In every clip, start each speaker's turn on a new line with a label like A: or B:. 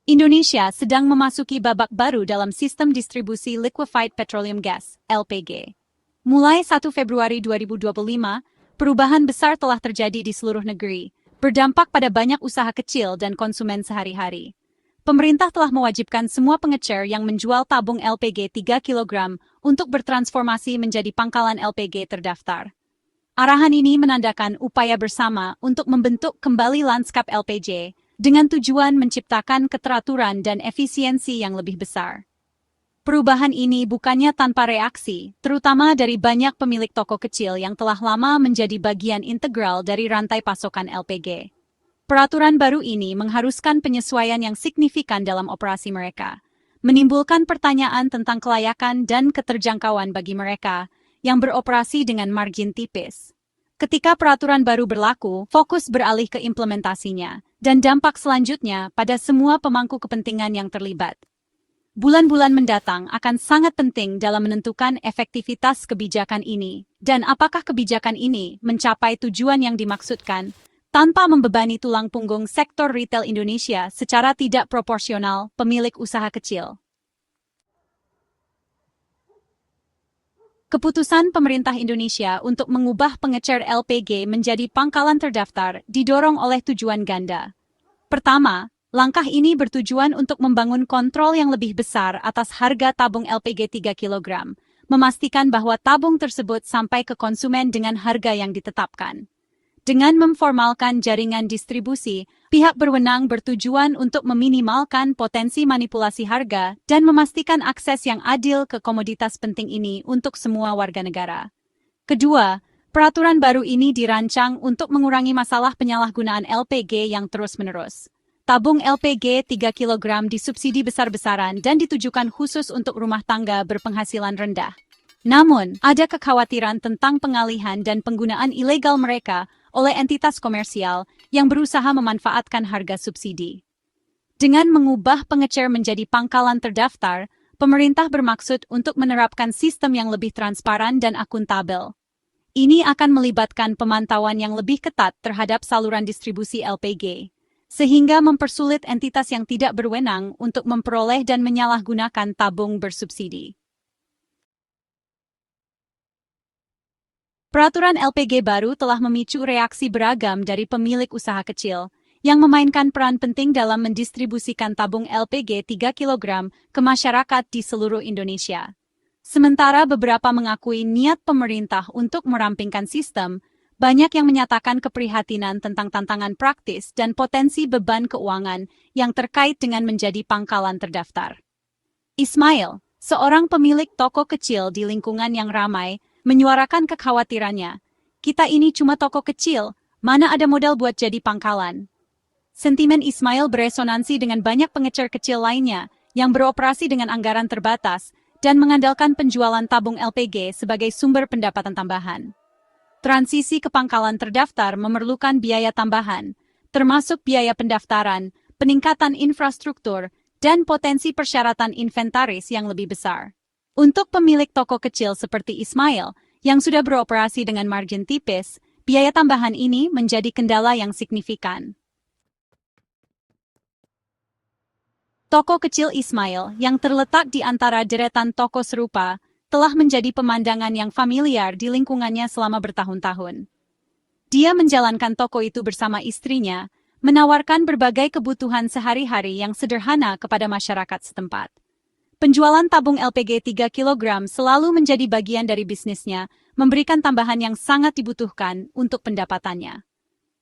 A: Indonesia sedang memasuki babak baru dalam sistem distribusi Liquefied Petroleum Gas (LPG). Mulai 1 Februari 2025, perubahan besar telah terjadi di seluruh negeri, berdampak pada banyak usaha kecil dan konsumen sehari-hari. Pemerintah telah mewajibkan semua pengecer yang menjual tabung LPG 3 kg untuk bertransformasi menjadi pangkalan LPG terdaftar. Arahan ini menandakan upaya bersama untuk membentuk kembali lanskap LPG dengan tujuan menciptakan keteraturan dan efisiensi yang lebih besar. Perubahan ini bukannya tanpa reaksi, terutama dari banyak pemilik toko kecil yang telah lama menjadi bagian integral dari rantai pasokan LPG. Peraturan baru ini mengharuskan penyesuaian yang signifikan dalam operasi mereka, menimbulkan pertanyaan tentang kelayakan dan keterjangkauan bagi mereka yang beroperasi dengan margin tipis. Ketika peraturan baru berlaku, fokus beralih ke implementasinya, dan dampak selanjutnya pada semua pemangku kepentingan yang terlibat. Bulan-bulan mendatang akan sangat penting dalam menentukan efektivitas kebijakan ini, dan apakah kebijakan ini mencapai tujuan yang dimaksudkan, tanpa membebani tulang punggung sektor retail Indonesia secara tidak proporsional pemilik usaha kecil. Keputusan pemerintah Indonesia untuk mengubah pengecer LPG menjadi pangkalan terdaftar didorong oleh tujuan ganda. Pertama, langkah ini bertujuan untuk membangun kontrol yang lebih besar atas harga tabung LPG 3 kg, memastikan bahwa tabung tersebut sampai ke konsumen dengan harga yang ditetapkan. Dengan memformalkan jaringan distribusi, pihak berwenang bertujuan untuk meminimalkan potensi manipulasi harga dan memastikan akses yang adil ke komoditas penting ini untuk semua warga negara. Kedua, peraturan baru ini dirancang untuk mengurangi masalah penyalahgunaan LPG yang terus-menerus. Tabung LPG 3 kg disubsidi besar-besaran dan ditujukan khusus untuk rumah tangga berpenghasilan rendah. Namun, ada kekhawatiran tentang pengalihan dan penggunaan ilegal mereka oleh entitas komersial yang berusaha memanfaatkan harga subsidi. Dengan mengubah pengecer menjadi pangkalan terdaftar, pemerintah bermaksud untuk menerapkan sistem yang lebih transparan dan akuntabel. Ini akan melibatkan pemantauan yang lebih ketat terhadap saluran distribusi LPG, sehingga mempersulit entitas yang tidak berwenang untuk memperoleh dan menyalahgunakan tabung bersubsidi. Peraturan LPG baru telah memicu reaksi beragam dari pemilik usaha kecil, yang memainkan peran penting dalam mendistribusikan tabung LPG 3 kg ke masyarakat di seluruh Indonesia. Sementara beberapa mengakui niat pemerintah untuk merampingkan sistem, banyak yang menyatakan keprihatinan tentang tantangan praktis dan potensi beban keuangan yang terkait dengan menjadi pangkalan terdaftar. Ismail, seorang pemilik toko kecil di lingkungan yang ramai, menyuarakan kekhawatirannya. Kita ini cuma toko kecil, mana ada modal buat jadi pangkalan. Sentimen Ismail beresonansi dengan banyak pengecer kecil lainnya yang beroperasi dengan anggaran terbatas dan mengandalkan penjualan tabung LPG sebagai sumber pendapatan tambahan. Transisi ke pangkalan terdaftar memerlukan biaya tambahan, termasuk biaya pendaftaran, peningkatan infrastruktur, dan potensi persyaratan inventaris yang lebih besar. Untuk pemilik toko kecil seperti Ismail, yang sudah beroperasi dengan margin tipis, biaya tambahan ini menjadi kendala yang signifikan. Toko kecil Ismail, yang terletak di antara deretan toko serupa, telah menjadi pemandangan yang familiar di lingkungannya selama bertahun-tahun. Dia menjalankan toko itu bersama istrinya, menawarkan berbagai kebutuhan sehari-hari yang sederhana kepada masyarakat setempat. Penjualan tabung LPG 3 kg selalu menjadi bagian dari bisnisnya, memberikan tambahan yang sangat dibutuhkan untuk pendapatannya.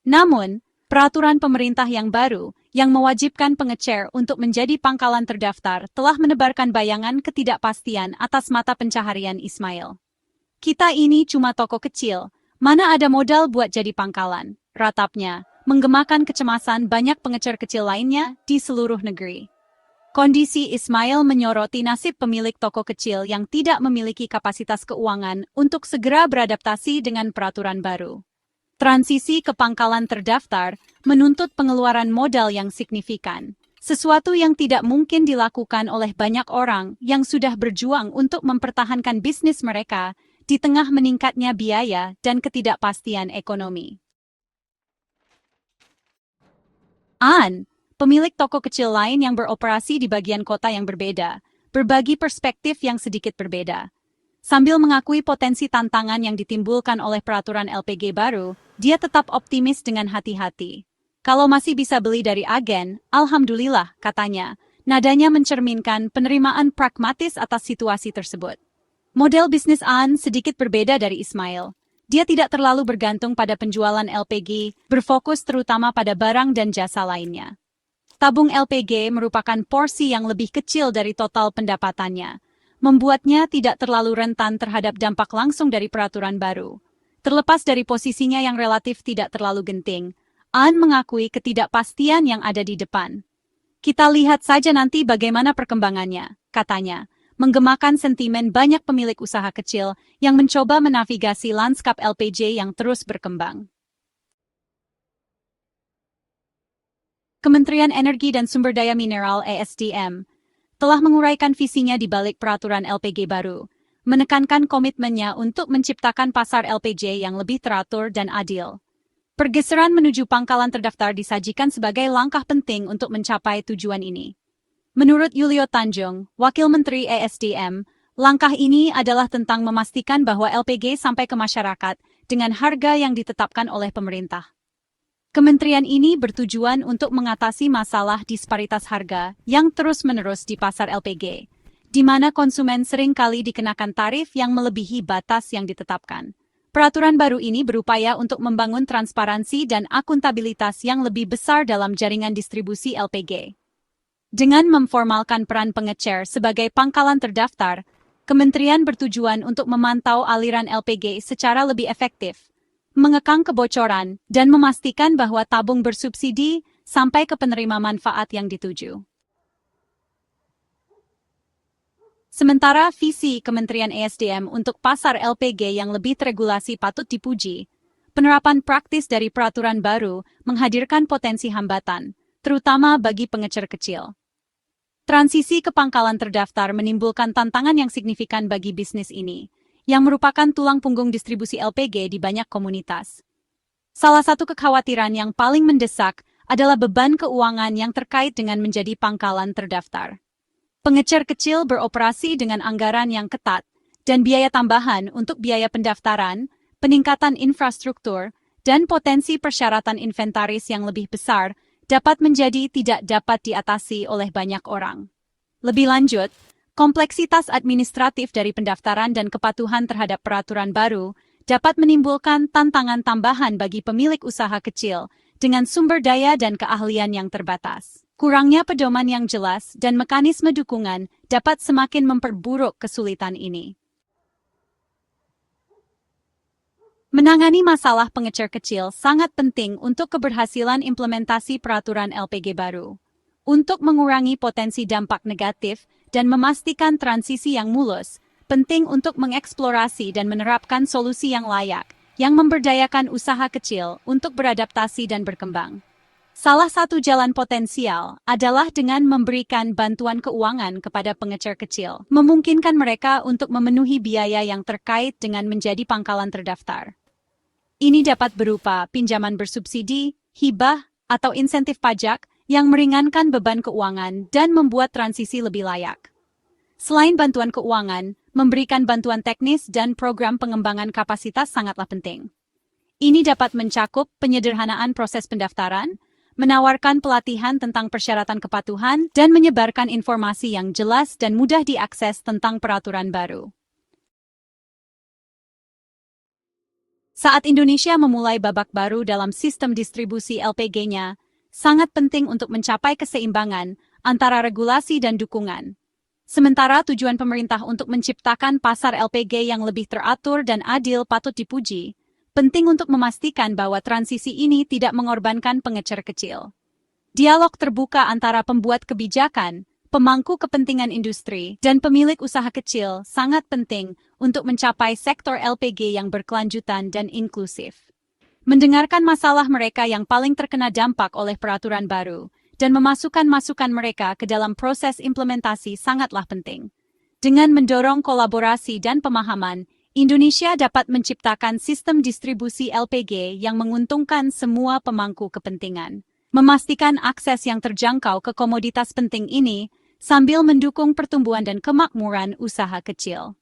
A: Namun, peraturan pemerintah yang baru, yang mewajibkan pengecer untuk menjadi pangkalan terdaftar, telah menebarkan bayangan ketidakpastian atas mata pencaharian Ismail. Kita ini cuma toko kecil, mana ada modal buat jadi pangkalan, ratapnya, menggemakan kecemasan banyak pengecer kecil lainnya di seluruh negeri. Kondisi Ismail menyoroti nasib pemilik toko kecil yang tidak memiliki kapasitas keuangan untuk segera beradaptasi dengan peraturan baru. Transisi ke pangkalan terdaftar menuntut pengeluaran modal yang signifikan, sesuatu yang tidak mungkin dilakukan oleh banyak orang yang sudah berjuang untuk mempertahankan bisnis mereka di tengah meningkatnya biaya dan ketidakpastian ekonomi. pemilik toko kecil lain yang beroperasi di bagian kota yang berbeda, berbagi perspektif yang sedikit berbeda. Sambil mengakui potensi tantangan yang ditimbulkan oleh peraturan LPG baru, dia tetap optimis dengan hati-hati. Kalau masih bisa beli dari agen, alhamdulillah, katanya. Nadanya mencerminkan penerimaan pragmatis atas situasi tersebut. Model bisnis An sedikit berbeda dari Ismail. Dia tidak terlalu bergantung pada penjualan LPG, berfokus terutama pada barang dan jasa lainnya. Tabung LPG merupakan porsi yang lebih kecil dari total pendapatannya, membuatnya tidak terlalu rentan terhadap dampak langsung dari peraturan baru. Terlepas dari posisinya yang relatif tidak terlalu genting, An mengakui ketidakpastian yang ada di depan. Kita lihat saja nanti bagaimana perkembangannya, katanya, menggemakan sentimen banyak pemilik usaha kecil yang mencoba menavigasi lanskap LPG yang terus berkembang. Kementerian Energi dan Sumber Daya Mineral (ESDM) telah menguraikan visinya di balik peraturan LPG baru, menekankan komitmennya untuk menciptakan pasar LPG yang lebih teratur dan adil. Pergeseran menuju pangkalan terdaftar disajikan sebagai langkah penting untuk mencapai tujuan ini. Menurut Yulio Tanjung, Wakil Menteri ESDM, langkah ini adalah tentang memastikan bahwa LPG sampai ke masyarakat dengan harga yang ditetapkan oleh pemerintah. Kementerian ini bertujuan untuk mengatasi masalah disparitas harga yang terus-menerus di pasar LPG, di mana konsumen sering kali dikenakan tarif yang melebihi batas yang ditetapkan. Peraturan baru ini berupaya untuk membangun transparansi dan akuntabilitas yang lebih besar dalam jaringan distribusi LPG. Dengan memformalkan peran pengecer sebagai pangkalan terdaftar, Kementerian bertujuan untuk memantau aliran LPG secara lebih efektif, mengekang kebocoran, dan memastikan bahwa tabung bersubsidi sampai ke penerima manfaat yang dituju. Sementara visi Kementerian ESDM untuk pasar LPG yang lebih teregulasi patut dipuji, penerapan praktis dari peraturan baru menghadirkan potensi hambatan, terutama bagi pengecer kecil. Transisi ke pangkalan terdaftar menimbulkan tantangan yang signifikan bagi bisnis ini, yang merupakan tulang punggung distribusi LPG di banyak komunitas. Salah satu kekhawatiran yang paling mendesak adalah beban keuangan yang terkait dengan menjadi pangkalan terdaftar. Pengecer kecil beroperasi dengan anggaran yang ketat, dan biaya tambahan untuk biaya pendaftaran, peningkatan infrastruktur, dan potensi persyaratan inventaris yang lebih besar dapat menjadi tidak dapat diatasi oleh banyak orang. Lebih lanjut, kompleksitas administratif dari pendaftaran dan kepatuhan terhadap peraturan baru dapat menimbulkan tantangan tambahan bagi pemilik usaha kecil dengan sumber daya dan keahlian yang terbatas. Kurangnya pedoman yang jelas dan mekanisme dukungan dapat semakin memperburuk kesulitan ini. Menangani masalah pengecer kecil sangat penting untuk keberhasilan implementasi peraturan LPG baru. Untuk mengurangi potensi dampak negatif dan memastikan transisi yang mulus, penting untuk mengeksplorasi dan menerapkan solusi yang layak, yang memberdayakan usaha kecil untuk beradaptasi dan berkembang. Salah satu jalan potensial adalah dengan memberikan bantuan keuangan kepada pengecer kecil, memungkinkan mereka untuk memenuhi biaya yang terkait dengan menjadi pangkalan terdaftar. Ini dapat berupa pinjaman bersubsidi, hibah, atau insentif pajak yang meringankan beban keuangan dan membuat transisi lebih layak. Selain bantuan keuangan, memberikan bantuan teknis dan program pengembangan kapasitas sangatlah penting. Ini dapat mencakup penyederhanaan proses pendaftaran, menawarkan pelatihan tentang persyaratan kepatuhan, dan menyebarkan informasi yang jelas dan mudah diakses tentang peraturan baru. Saat Indonesia memulai babak baru dalam sistem distribusi LPG-nya, sangat penting untuk mencapai keseimbangan antara regulasi dan dukungan. Sementara tujuan pemerintah untuk menciptakan pasar LPG yang lebih teratur dan adil patut dipuji, penting untuk memastikan bahwa transisi ini tidak mengorbankan pengecer kecil. Dialog terbuka antara pembuat kebijakan, pemangku kepentingan industri, dan pemilik usaha kecil sangat penting untuk mencapai sektor LPG yang berkelanjutan dan inklusif. Mendengarkan masalah mereka yang paling terkena dampak oleh peraturan baru, dan memasukkan masukan mereka ke dalam proses implementasi sangatlah penting. Dengan mendorong kolaborasi dan pemahaman, Indonesia dapat menciptakan sistem distribusi LPG yang menguntungkan semua pemangku kepentingan. memastikan akses yang terjangkau ke komoditas penting ini sambil mendukung pertumbuhan dan kemakmuran usaha kecil.